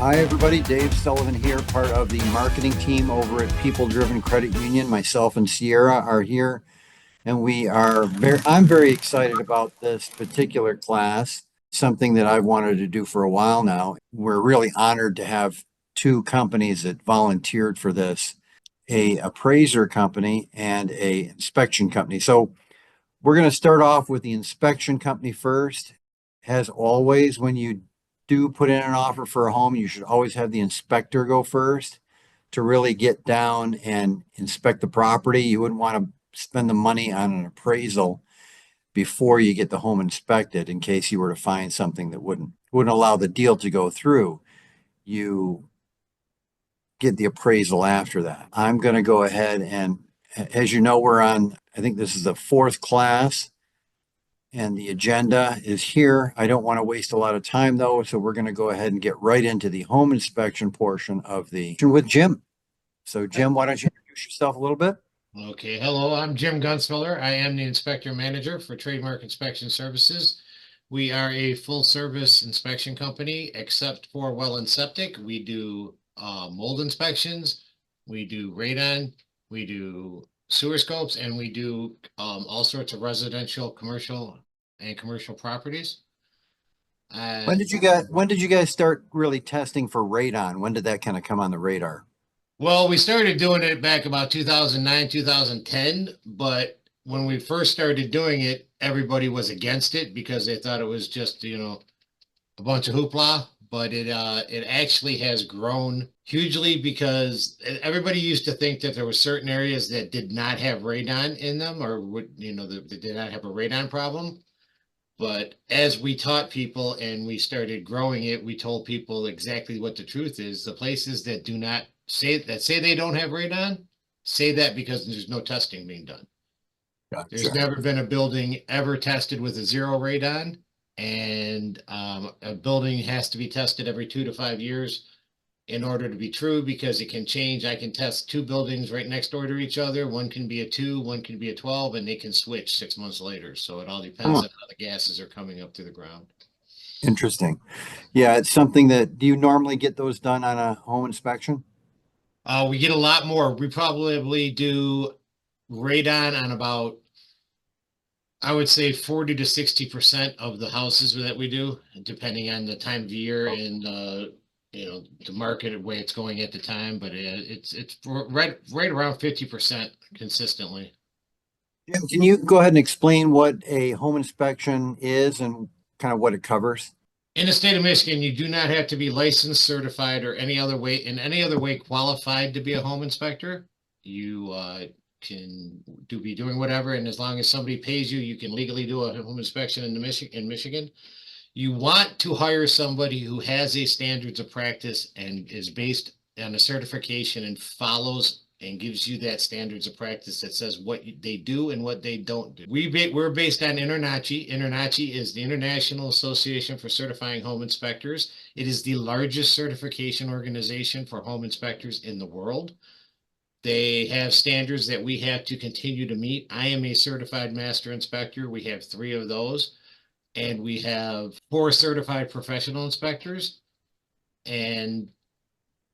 Hi, everybody. Dave Sullivan here, part of the marketing team over at People Driven Credit Union. Myself and Sierra are here, and I'm very excited about this particular class, something that I've wanted to do for a while now. We're really honored to have two companies that volunteered for this, a appraiser company and a inspection company. So we're going to start off with the inspection company first. As always, when you do put in an offer for a home, you should always have the inspector go first to really get down and inspect the property. You wouldn't want to spend the money on an appraisal before you get the home inspected in case you were to find something that wouldn't allow the deal to go through. You get the appraisal after that. I'm going to go ahead and, as you know, I think this is the fourth class and the agenda is here. I don't want to waste a lot of time though, so we're going to go ahead and get right into the home inspection portion of the with Jim. So Jim, why don't you introduce yourself a little bit? Okay, hello, I'm Jim Gunsmiller. I am the Inspector Manager for Trademark Inspection Services. We are a full-service inspection company, except for well and septic. We do mold inspections, we do radon, we do sewer scopes, and we do all sorts of residential, commercial, and commercial properties. When did you guys start really testing for radon? When did that kind of come on the radar? Well, we started doing it back about 2009, 2010, but when we first started doing it, everybody was against it because they thought it was just, a bunch of hoopla, but it actually has grown hugely because everybody used to think that there were certain areas that did not have radon in them or that did not have a radon problem. But as we taught people and we started growing it, we told people exactly what the truth is. The places that do not say they don't have radon, say that because there's no testing being done. There's Gotcha. never been a building ever tested with a zero radon, and a building has to be tested every 2 to 5 years in order to be true because it can change. I can test two buildings right next door to each other. One can be a 2, one can be a 12, and they can switch 6 months later. So it all depends Oh, on how the gases are coming up through the ground. interesting. Yeah, it's something that, do you normally get those done on a home inspection? We get a lot more. We probably do radon on about, I would say 40 to 60% of the houses that we do, depending on the time of year and the market and way it's going at the time. But it's right around 50% consistently. Jim, can you go ahead and explain what a home inspection is and kind of what it covers? In the state of Michigan, you do not have to be licensed, certified, or any other way qualified to be a home inspector. You can be doing whatever, and as long as somebody pays you, you can legally do a home inspection in Michigan. You want to hire somebody who has a standards of practice and is based on a certification and follows and gives you that standards of practice that says what they do and what they don't do. We're based on INTERNACHI. INTERNACHI is the International Association for Certifying Home Inspectors. It is the largest certification organization for home inspectors in the world. They have standards that we have to continue to meet. I am a certified master inspector. We have 3 of those, and we have 4 certified professional inspectors. And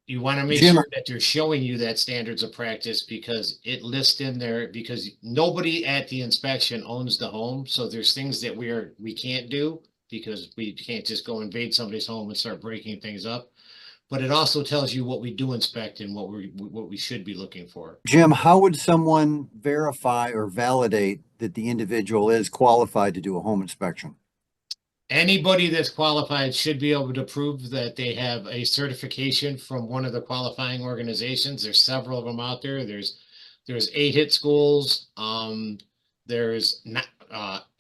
you want to make Jim, sure that they're showing you that standards of practice because it lists in there because nobody at the inspection owns the home. So there's things that we can't do because we can't just go invade somebody's home and start breaking things up. But it also tells you what we do inspect and what we should be looking for. Jim, how would someone verify or validate that the individual is qualified to do a home inspection? Anybody that's qualified should be able to prove that they have a certification from one of the qualifying organizations. There's several of them out there. There's 8-hit schools. There's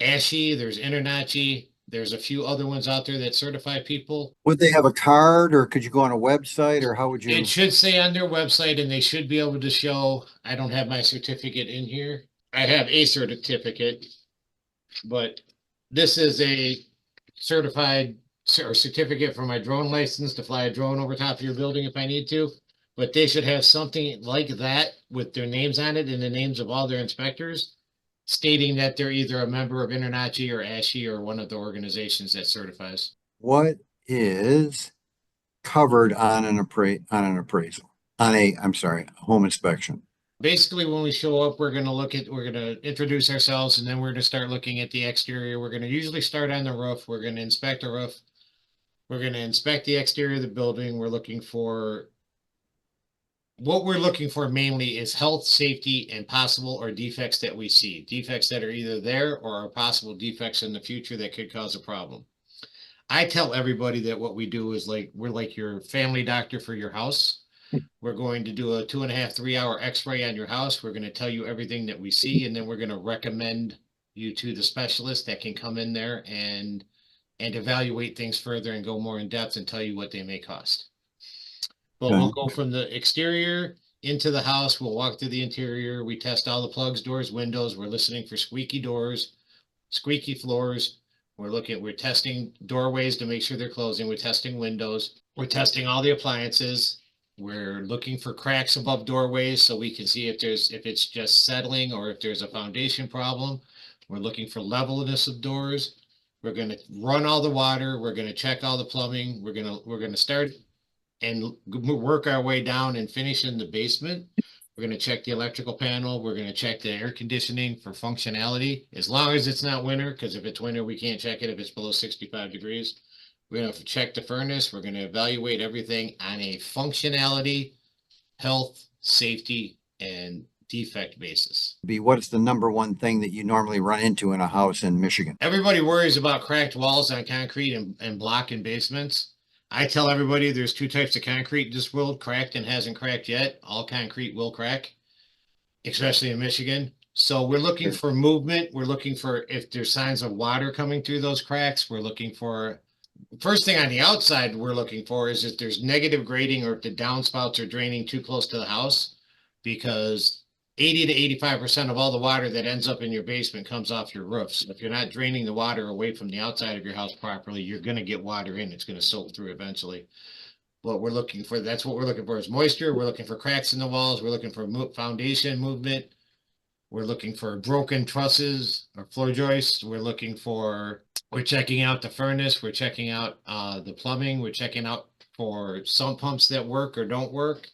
ASHI, there's INTERNACHI. There's a few other ones out there that certify people. Would they have a card or could you go on a website or how would It you? should say on their website, and they should be able to show. I don't have my certificate in here. I have a certificate, but this is a certified or certificate for my drone license to fly a drone over top of your building if I need to. But they should have something like that with their names on it and the names of all their inspectors, stating that they're either a member of INTERNACHI or ASHI or one of the organizations that certifies. What is covered on an appraisal, I'm sorry, home inspection? Basically, when we show up, we're gonna introduce ourselves, and then we're gonna start looking at the exterior. We're gonna usually start on the roof. We're gonna inspect the roof. We're gonna inspect the exterior of the building. What we're looking for mainly is health, safety, and possible or defects that we see. Defects that are either there or are possible defects in the future that could cause a problem. I tell everybody that what we do is we're like your family doctor for your house. We're going to do a 2.5, 3 hour x-ray on your house. We're going to tell you everything that we see, and then we're going to recommend you to the specialist that can come in there and evaluate things further and go more in depth and tell you what they may cost. But we'll go from the exterior into the house. We'll walk through the interior. We test all the plugs, doors, windows. We're listening for squeaky doors, squeaky floors. We're testing doorways to make sure they're closing. We're testing windows. We're testing all the appliances. We're looking for cracks above doorways so we can see if it's just settling or if there's a foundation problem. We're looking for levelness of doors. We're going to run all the water. We're going to check all the plumbing. We're going to start and work our way down and finish in the basement. We're going to check the electrical panel. We're going to check the air conditioning for functionality, as long as it's not winter, because if it's winter, we can't check it if it's below 65 degrees. We're going to check the furnace. We're going to evaluate everything on a functionality, health, safety, and defect basis. What's the number one thing that you normally run into in a house in Michigan? Everybody worries about cracked walls on concrete and block in basements. I tell everybody there's two types of concrete in this world, cracked and hasn't cracked yet. All concrete will crack, especially in Michigan. So we're looking for movement. We're looking for if there's signs of water coming through those cracks. We're looking for, first thing on the outside we're looking for is if there's negative grading or if the downspouts are draining too close to the house, because 80 to 85% of all the water that ends up in your basement comes off your roof. So if you're not draining the water away from the outside of your house properly, you're going to get water in. It's going to soak through eventually. What we're looking for, that's what we're looking for, is moisture. We're looking for cracks in the walls. We're looking for foundation movement. We're looking for broken trusses or floor joists. We're checking out the furnace. We're checking out the plumbing. We're checking out for sump pumps that work or don't work.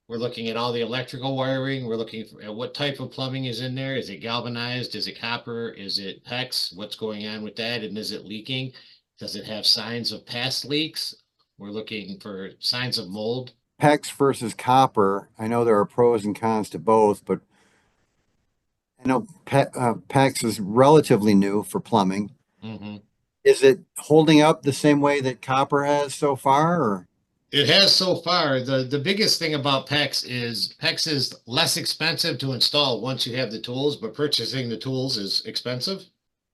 We're looking at all the electrical wiring. We're looking at what type of plumbing is in there. Is it galvanized? Is it copper? Is it PEX? What's going on with that? And is it leaking? Does it have signs of past leaks? We're looking for signs of mold. PEX versus copper. I know there are pros and cons to both, but I know PEX is relatively new for plumbing. Mm-hmm. Is it holding up the same way that copper has so far, or? It has so far. The biggest thing about PEX is less expensive to install once you have the tools, but purchasing the tools is expensive.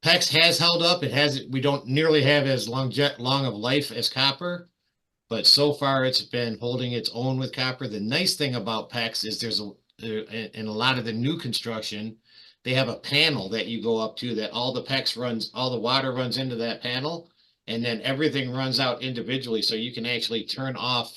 PEX has held up. We don't nearly have as long of life as copper, but so far it's been holding its own with copper. The nice thing about PEX is in a lot of the new construction, they have a panel that you go up to that all the water runs into that panel. And then everything runs out individually, so you can actually turn off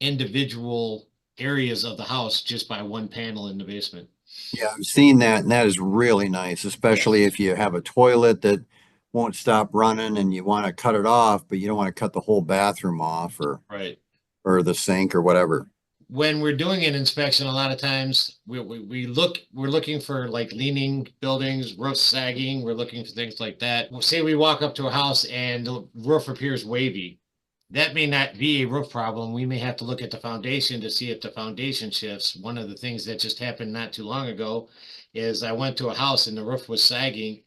individual areas of the house just by one panel in the basement. Yeah, I've seen that, and that is really nice, especially if you have a toilet that won't stop running and you want to cut it off, but you don't want to cut the whole bathroom off Right. or the sink or whatever. When we're doing an inspection, a lot of times we're looking for like leaning buildings, roofs sagging. We're looking for things like that. We'll say we walk up to a house and the roof appears wavy. That may not be a roof problem. We may have to look at the foundation to see if the foundation shifts. One of the things that just happened not too long ago is I went to a house and the roof was sagging.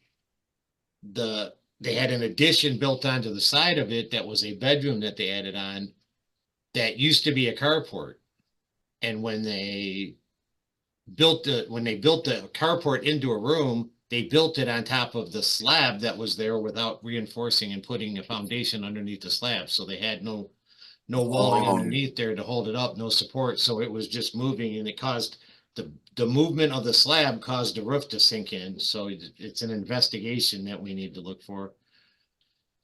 They had an addition built onto the side of it that was a bedroom that they added on that used to be a carport. And when they built the carport into a room, they built it on top of the slab that was there without reinforcing and putting a foundation underneath the slab. So they had no walling underneath there to hold it up, no support. So it was just moving, and it caused the movement of the slab caused the roof to sink in. So it's an investigation that we need to look for.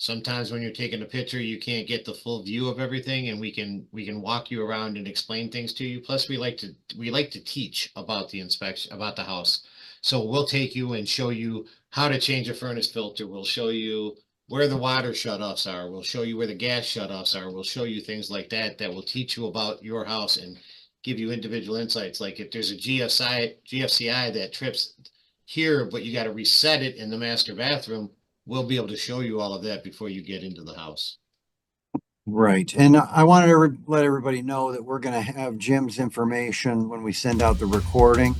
Sometimes when you're taking a picture, you can't get the full view of everything, and we can walk you around and explain things to you. Plus, we like to teach about the inspection, about the house. So we'll take you and show you how to change a furnace filter. We'll show you where the water shutoffs are. We'll show you where the gas shutoffs are. We'll show you things like that that will teach you about your house and give you individual insights. Like if there's a GFCI that trips here, but you got to reset it in the master bathroom, we'll be able to show you all of that before you get into the house. Right. And I wanted to let everybody know that we're going to have Jim's information when we send out the recording.